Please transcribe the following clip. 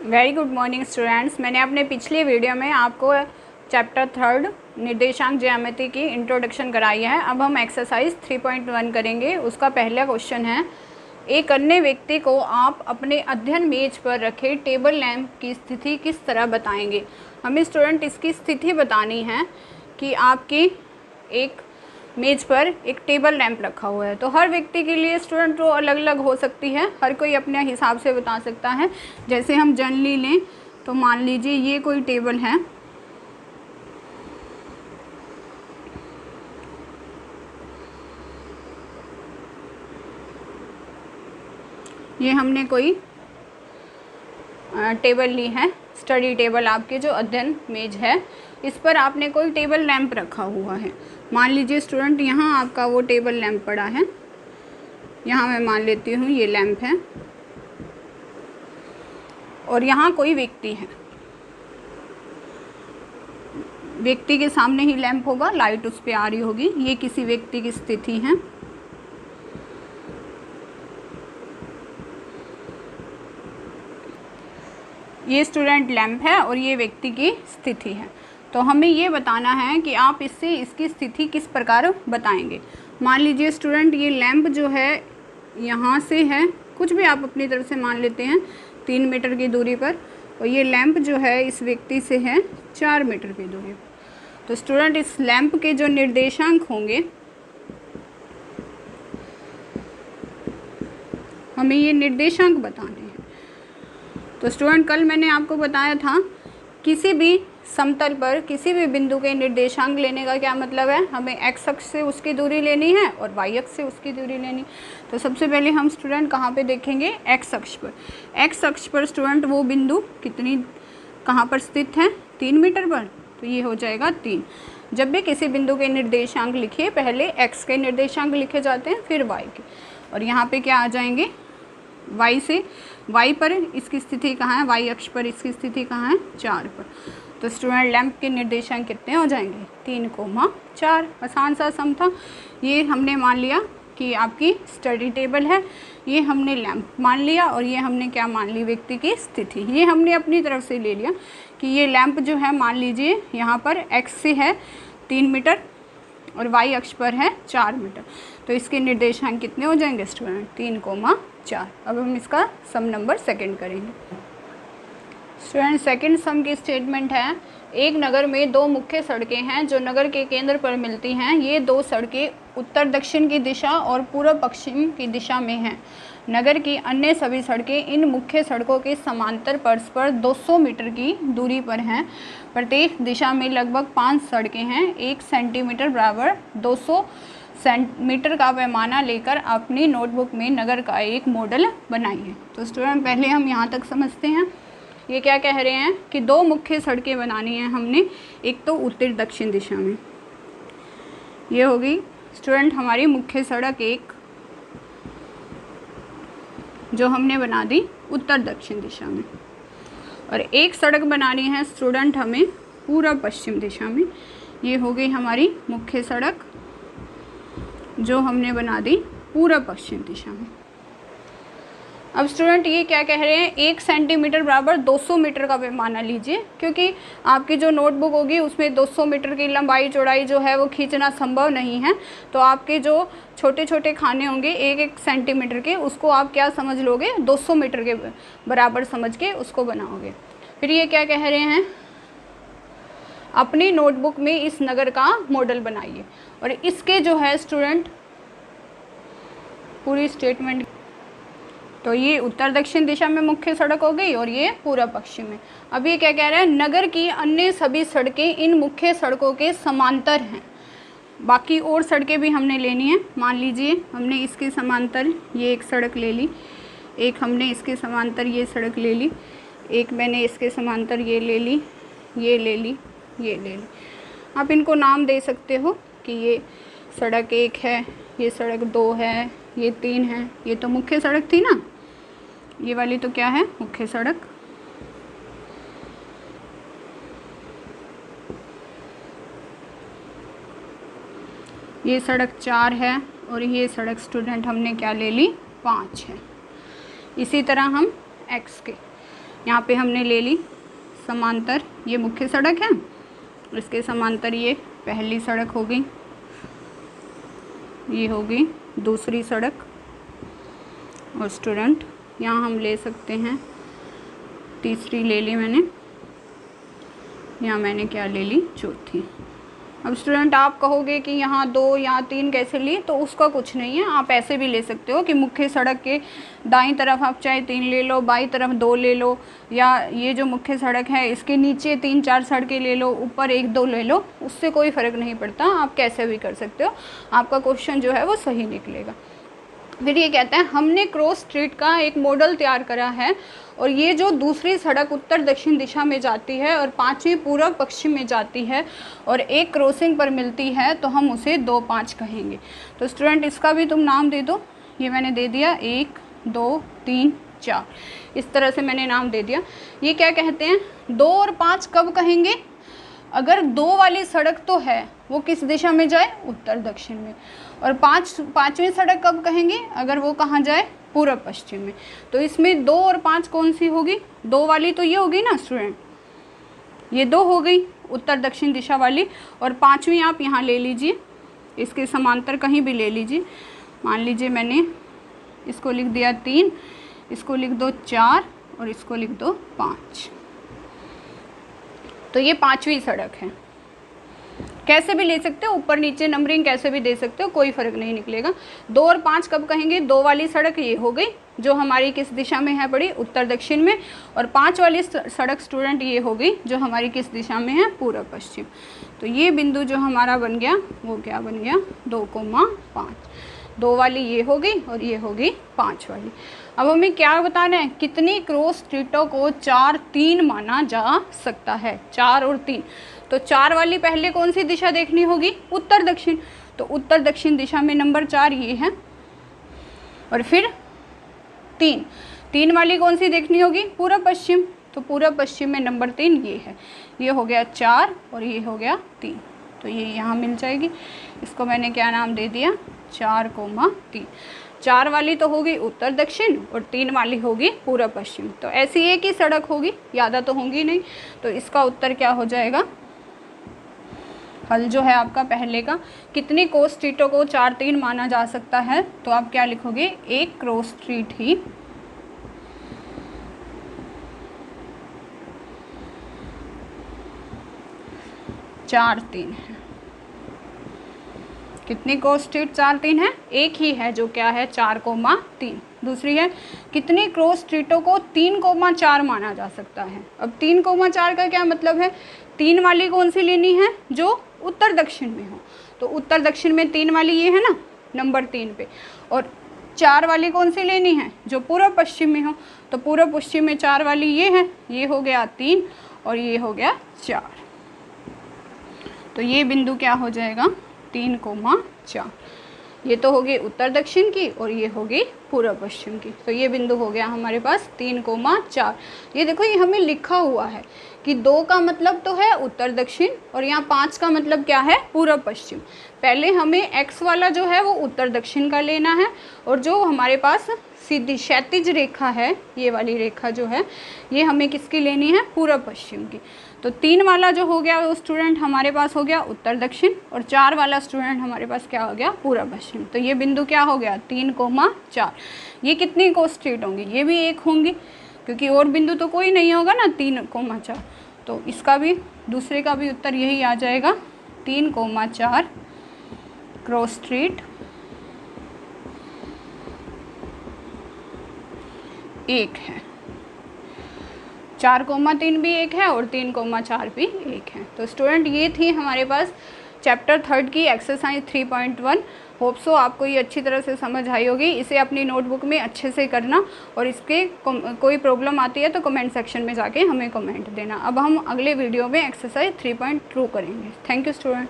Very good morning students. मैंने अपने पिछले वीडियो में आपको चैप्टर 3 निर्देशांक ज्यामिति की इंट्रोडक्शन कराई है। अब हम एक्सरसाइज 3.1 करेंगे। उसका पहला क्वेश्चन है, एक अन्य व्यक्ति को आप अपने अध्ययन मेज पर रखे टेबल लैंप की स्थिति किस तरह बताएंगे। हमें स्टूडेंट इसकी स्थिति बतानी है कि आपकी एक मेज पर एक टेबल लैंप रखा हुआ है। तो हर व्यक्ति के लिए स्टूडेंट तो अलग अलग हो सकती है, हर कोई अपने हिसाब से बता सकता है। जैसे हम जनरली लें तो मान लीजिए ये कोई टेबल है, ये हमने कोई टेबल ली है, स्टडी टेबल, आपके जो अध्ययन मेज है इस पर आपने कोई टेबल लैंप रखा हुआ है। मान लीजिए स्टूडेंट यहाँ आपका वो टेबल लैंप पड़ा है, यहाँ मैं मान लेती हूँ ये लैंप है और यहाँ कोई व्यक्ति है। व्यक्ति के सामने ही लैंप होगा, लाइट उस पर आ रही होगी। ये किसी व्यक्ति की स्थिति है। ये स्टूडेंट लैंप है और ये व्यक्ति की स्थिति है। तो हमें ये बताना है कि आप इससे इसकी स्थिति किस प्रकार बताएंगे। मान लीजिए स्टूडेंट ये लैंप जो है यहाँ से है, कुछ भी आप अपनी तरफ से मान लेते हैं 3 मीटर की दूरी पर, और ये लैंप जो है इस व्यक्ति से है 4 मीटर की दूरी पर। तो स्टूडेंट इस लैंप के जो निर्देशांक होंगे, हमें ये निर्देशांक बताने हैं। तो स्टूडेंट कल मैंने आपको बताया था किसी भी समतल पर किसी भी बिंदु के निर्देशांक लेने का क्या मतलब है, हमें एक्स अक्ष से उसकी दूरी लेनी है और वाई अक्ष से उसकी दूरी लेनी। तो सबसे पहले हम स्टूडेंट कहाँ पे देखेंगे, एक्स अक्ष पर। एक्स अक्ष पर स्टूडेंट वो बिंदु कहाँ पर स्थित है, 3 मीटर पर। तो ये हो जाएगा 3। जब भी किसी बिंदु के निर्देशांक लिखिए, पहले एक्स के निर्देशांक लिखे जाते हैं फिर वाई के, और यहाँ पे क्या आ जाएंगे, वाई से। वाई पर इसकी स्थिति कहाँ है, वाई अक्ष पर इसकी स्थिति कहाँ है, 4 पर। तो स्टूडेंट लैंप के निर्देशांक कितने हो जाएंगे, 3,4। आसान सा सम था। ये हमने मान लिया कि आपकी स्टडी टेबल है, ये हमने लैंप मान लिया, और ये हमने क्या मान ली, व्यक्ति की स्थिति। ये हमने अपनी तरफ से ले लिया कि ये लैंप जो है मान लीजिए यहाँ पर एक्स से है 3 मीटर और वाई अक्ष पर है 4 मीटर। तो इसके निर्देशांक कितने हो जाएंगे स्टूडेंट, 3,4। अब हम इसका सम नंबर सेकंड करेंगे। स्टूडेंट सेकंड सम की स्टेटमेंट है, एक नगर में 2 मुख्य सड़कें हैं जो नगर के केंद्र पर मिलती हैं। ये 2 सड़कें उत्तर दक्षिण की दिशा और पूर्व पश्चिम की दिशा में हैं। नगर की अन्य सभी सड़कें इन मुख्य सड़कों के समांतर परस्पर 200 मीटर की दूरी पर हैं। प्रत्येक दिशा में लगभग 5 सड़कें हैं। 1 सेंटीमीटर बराबर 200 सेंटीमीटर का पैमाना लेकर अपनी नोटबुक में नगर का एक मॉडल बनाइए। तो स्टूडेंट पहले हम यहाँ तक समझते हैं। ये क्या कह रहे हैं कि 2 मुख्य सड़कें बनानी है हमने, एक तो उत्तर दक्षिण दिशा में, ये होगी स्टूडेंट हमारी मुख्य सड़क एक, जो हमने बना दी उत्तर दक्षिण दिशा में, और एक सड़क बनानी है स्टूडेंट हमें पूर्व पश्चिम दिशा में। ये हो गई हमारी मुख्य सड़क जो हमने बना दी पूर्व पश्चिम दिशा में। अब स्टूडेंट ये क्या कह रहे हैं, 1 सेंटीमीटर बराबर 200 मीटर का पैमाना लीजिए, क्योंकि आपकी जो नोटबुक होगी उसमें 200 मीटर की लंबाई चौड़ाई जो है वो खींचना संभव नहीं है। तो आपके जो छोटे छोटे खाने होंगे 1-1 सेंटीमीटर के, उसको आप क्या समझ लोगे, 200 मीटर के बराबर समझ के उसको बनाओगे। फिर ये क्या कह रहे हैं, अपनी नोटबुक में इस नगर का मॉडल बनाइए, और इसके जो है स्टूडेंट पूरी स्टेटमेंट। तो ये उत्तर दक्षिण दिशा में मुख्य सड़क हो गई और ये पूर्व पश्चिम में। अब ये क्या कह रहा है, नगर की अन्य सभी सड़कें इन मुख्य सड़कों के समांतर हैं। बाकी और सड़कें भी हमने लेनी है। मान लीजिए हमने इसके समांतर ये एक सड़क ले ली, एक हमने इसके समांतर ये सड़क ले ली, एक मैंने इसके समांतर ये ले ली, ये ले ली, ये ले ली। आप इनको नाम दे सकते हो कि ये सड़क 1 है, ये सड़क 2 है, ये 3 है। ये तो मुख्य सड़क थी ना, ये वाली तो क्या है, मुख्य सड़क। ये सड़क 4 है और ये सड़क स्टूडेंट हमने क्या ले ली, 5 है। इसी तरह हम एक्स के यहाँ पे हमने ले ली समांतर, ये मुख्य सड़क है, इसके समांतर ये पहली सड़क होगी, ये होगी दूसरी सड़क। और स्टूडेंट यहाँ हम ले सकते हैं तीसरी ले ली मैंने, यहाँ मैंने क्या ले ली, चौथी। अब स्टूडेंट आप कहोगे कि यहाँ 2 यहाँ 3 कैसे लिए, तो उसका कुछ नहीं है, आप ऐसे भी ले सकते हो कि मुख्य सड़क के दाईं तरफ आप चाहे 3 ले लो, बाईं तरफ 2 ले लो, या ये जो मुख्य सड़क है इसके नीचे 3-4 सड़कें ले लो, ऊपर 1-2 ले लो, उससे कोई फ़र्क नहीं पड़ता, आप कैसे भी कर सकते हो, आपका क्वेश्चन जो है वो सही निकलेगा। फिर ये कहते हैं हमने क्रॉस स्ट्रीट का एक मॉडल तैयार करा है और ये जो दूसरी सड़क उत्तर दक्षिण दिशा में जाती है और 5वीं पूर्व पश्चिम में जाती है और एक क्रॉसिंग पर मिलती है, तो हम उसे 2-5 कहेंगे। तो स्टूडेंट इसका भी तुम नाम दे दो, ये मैंने दे दिया 1, 2, 3, 4, इस तरह से मैंने नाम दे दिया। ये क्या कहते हैं, 2 और 5 कब कहेंगे, अगर 2 वाली सड़क तो है वो किस दिशा में जाए, उत्तर दक्षिण में, और 5वीं सड़क कब कहेंगे, अगर वो कहाँ जाए, पूर्व पश्चिम में। तो इसमें 2 और 5 कौन सी होगी, 2 वाली तो ये होगी ना स्टूडेंट, ये 2 हो गई उत्तर दक्षिण दिशा वाली, और 5वीं आप यहाँ ले लीजिए, इसके समांतर कहीं भी ले लीजिए। मान लीजिए मैंने इसको लिख दिया 3, इसको लिख दो 4 और इसको लिख दो 5, तो ये 5वीं सड़क है। कैसे भी ले सकते हो, ऊपर नीचे नंबरिंग कैसे भी दे सकते हो, कोई फ़र्क नहीं निकलेगा। 2 और 5 कब कहेंगे, 2 वाली सड़क ये हो गई जो हमारी किस दिशा में है पड़ी, उत्तर दक्षिण में, और 5 वाली सड़क स्टूडेंट ये हो गई जो हमारी किस दिशा में है, पूर्व पश्चिम। तो ये बिंदु जो हमारा बन गया वो क्या बन गया, 2,5। 2 वाली ये होगी और ये होगी 5 वाली। अब हमें क्या बताना है, कितनी क्रॉस स्ट्रीटों को 4, 3 माना जा सकता है, 4 और 3। तो 4 वाली पहले कौन सी दिशा देखनी होगी, उत्तर दक्षिण, तो उत्तर दक्षिण दिशा में नंबर 4 ये है, और फिर 3 वाली कौन सी देखनी होगी, पूर्व पश्चिम, तो पूर्व पश्चिम में नंबर 3 ये है, ये हो गया 4 और ये हो गया 3, तो ये यहाँ मिल जाएगी। इसको मैंने क्या नाम दे दिया, 4,3। 4 वाली तो होगी उत्तर दक्षिण और 3 वाली होगी पूर्व पश्चिम, तो ऐसी एक ही सड़क होगी, ज़्यादा तो होंगी नहीं। तो इसका उत्तर क्या हो जाएगा, हल जो है आपका पहले का, कितनी क्रॉस स्ट्रीटों को 4, 3 माना जा सकता है, तो आप क्या लिखोगे, एक क्रॉस स्ट्रीट ही चार 3 है। कितनी क्रॉस स्ट्रीट 4, 3 है, एक ही है जो क्या है 4,3। दूसरी है कितनी क्रॉस स्ट्रीटों को 3,4 माना जा सकता है। अब 3,4 का क्या मतलब है, 3 वाली कौन सी लेनी है, जो उत्तर दक्षिण में हो, तो उत्तर दक्षिण में 3 वाली ये है ना नंबर 3 पे, और 4 वाली कौन सी लेनी है, जो पूर्व पश्चिम में हो, तो पूर्व पश्चिम में 4 वाली ये है, ये हो गया 3 और ये हो गया 4, तो ये बिंदु क्या हो जाएगा, 3,4। ये तो होगी उत्तर दक्षिण की और ये होगी पूर्व पश्चिम की, तो ये बिंदु हो गया हमारे पास 3,4। ये देखो ये हमें लिखा हुआ है कि 2 का मतलब तो है उत्तर दक्षिण और यहाँ 5 का मतलब क्या है, पूर्व पश्चिम। पहले हमें x वाला जो है वो उत्तर दक्षिण का लेना है, और जो हमारे पास सीधी क्षैतिज रेखा है, ये वाली रेखा जो है, ये हमें किसकी लेनी है, पूर्व पश्चिम की। तो 3 वाला जो हो गया वो स्टूडेंट हमारे पास हो गया उत्तर दक्षिण, और 4 वाला स्टूडेंट हमारे पास क्या हो गया, पूर्व पश्चिम। तो ये बिंदु क्या हो गया, 3,4। ये कितनी क्रॉस स्ट्रीट होंगी, ये भी एक होंगी, क्योंकि और बिंदु तो कोई नहीं होगा ना 3,4। तो इसका भी, दूसरे का भी उत्तर यही आ जाएगा, 3,4 क्रॉस स्ट्रीट एक है। 4,3 भी एक है और 3,4 भी एक है। तो स्टूडेंट ये थी हमारे पास चैप्टर 3 की एक्सरसाइज 3.1। होप सो आपको ये अच्छी तरह से समझ आई होगी। इसे अपनी नोटबुक में अच्छे से करना, और इसके कोई प्रॉब्लम आती है तो कमेंट सेक्शन में जाके हमें कमेंट देना। अब हम अगले वीडियो में एक्सरसाइज 3.2 करेंगे। Thank you student.